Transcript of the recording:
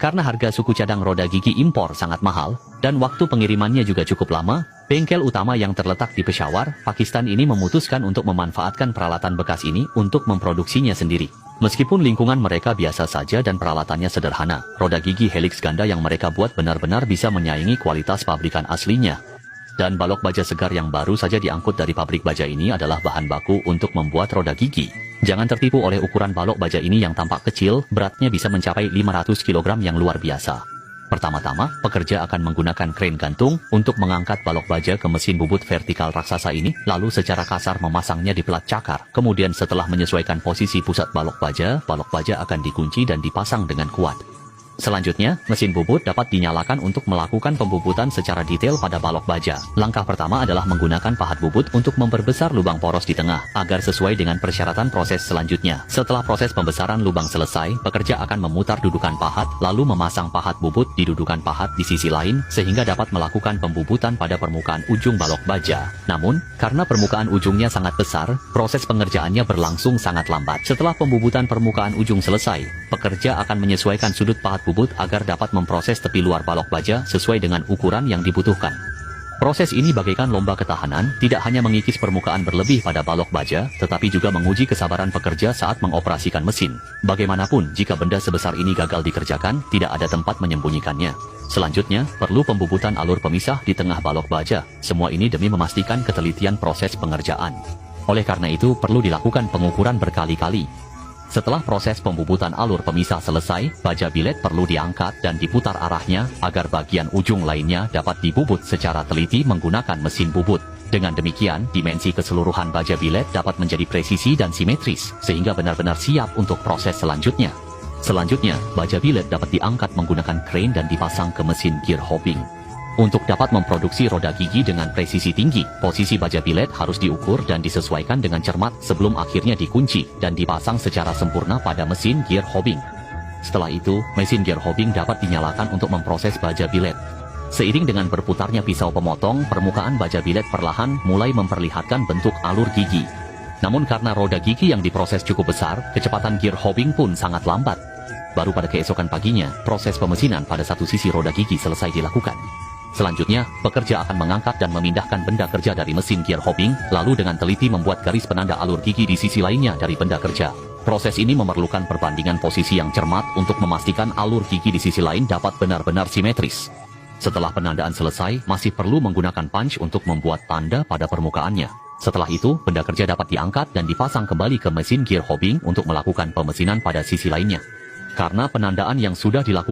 Karena harga suku cadang roda gigi impor sangat mahal, dan waktu pengirimannya juga cukup lama, bengkel utama yang terletak di Peshawar, Pakistan ini memutuskan untuk memanfaatkan peralatan bekas ini untuk memproduksinya sendiri. Meskipun lingkungan mereka biasa saja dan peralatannya sederhana, roda gigi helix ganda yang mereka buat benar-benar bisa menyaingi kualitas pabrikan aslinya. Dan balok baja segar yang baru saja diangkut dari pabrik baja ini adalah bahan baku untuk membuat roda gigi. Jangan tertipu oleh ukuran balok baja ini yang tampak kecil, beratnya bisa mencapai 500 kg yang luar biasa. Pertama-tama, pekerja akan menggunakan kren gantung untuk mengangkat balok baja ke mesin bubut vertikal raksasa ini, lalu secara kasar memasangnya di pelat cakar. Kemudian setelah menyesuaikan posisi pusat balok baja akan dikunci dan dipasang dengan kuat. Selanjutnya, mesin bubut dapat dinyalakan untuk melakukan pembubutan secara detail pada balok baja. Langkah pertama adalah menggunakan pahat bubut untuk memperbesar lubang poros di tengah, agar sesuai dengan persyaratan proses selanjutnya. Setelah proses pembesaran lubang selesai, pekerja akan memutar dudukan pahat, lalu memasang pahat bubut di dudukan pahat di sisi lain, sehingga dapat melakukan pembubutan pada permukaan ujung balok baja. Namun, karena permukaan ujungnya sangat besar, proses pengerjaannya berlangsung sangat lambat. Setelah pembubutan permukaan ujung selesai, pekerja akan menyesuaikan sudut pahat bubut agar dapat memproses tepi luar balok baja sesuai dengan ukuran yang dibutuhkan. Proses ini bagaikan lomba ketahanan, tidak hanya mengikis permukaan berlebih pada balok baja, tetapi juga menguji kesabaran pekerja saat mengoperasikan mesin. Bagaimanapun, jika benda sebesar ini gagal dikerjakan, tidak ada tempat menyembunyikannya. Selanjutnya, perlu pembubutan alur pemisah di tengah balok baja. Semua ini demi memastikan ketelitian proses pengerjaan. Oleh karena itu, perlu dilakukan pengukuran berkali-kali. Setelah proses pembubutan alur pemisah selesai, baja bilet perlu diangkat dan diputar arahnya agar bagian ujung lainnya dapat dibubut secara teliti menggunakan mesin bubut. Dengan demikian, dimensi keseluruhan baja bilet dapat menjadi presisi dan simetris, sehingga benar-benar siap untuk proses selanjutnya. Selanjutnya, baja bilet dapat diangkat menggunakan kren dan dipasang ke mesin gear hobbing. Untuk dapat memproduksi roda gigi dengan presisi tinggi, posisi baja bilet harus diukur dan disesuaikan dengan cermat sebelum akhirnya dikunci dan dipasang secara sempurna pada mesin gear hobbing. Setelah itu, mesin gear hobbing dapat dinyalakan untuk memproses baja bilet. Seiring dengan berputarnya pisau pemotong, permukaan baja bilet perlahan mulai memperlihatkan bentuk alur gigi. Namun karena roda gigi yang diproses cukup besar, kecepatan gear hobbing pun sangat lambat. Baru pada keesokan paginya, proses pemesinan pada satu sisi roda gigi selesai dilakukan. Selanjutnya, pekerja akan mengangkat dan memindahkan benda kerja dari mesin gear hobbing, lalu dengan teliti membuat garis penanda alur gigi di sisi lainnya dari benda kerja. Proses ini memerlukan perbandingan posisi yang cermat untuk memastikan alur gigi di sisi lain dapat benar-benar simetris. Setelah penandaan selesai, masih perlu menggunakan punch untuk membuat tanda pada permukaannya. Setelah itu, benda kerja dapat diangkat dan dipasang kembali ke mesin gear hobbing untuk melakukan pemesinan pada sisi lainnya. Karena penandaan yang sudah dilakukan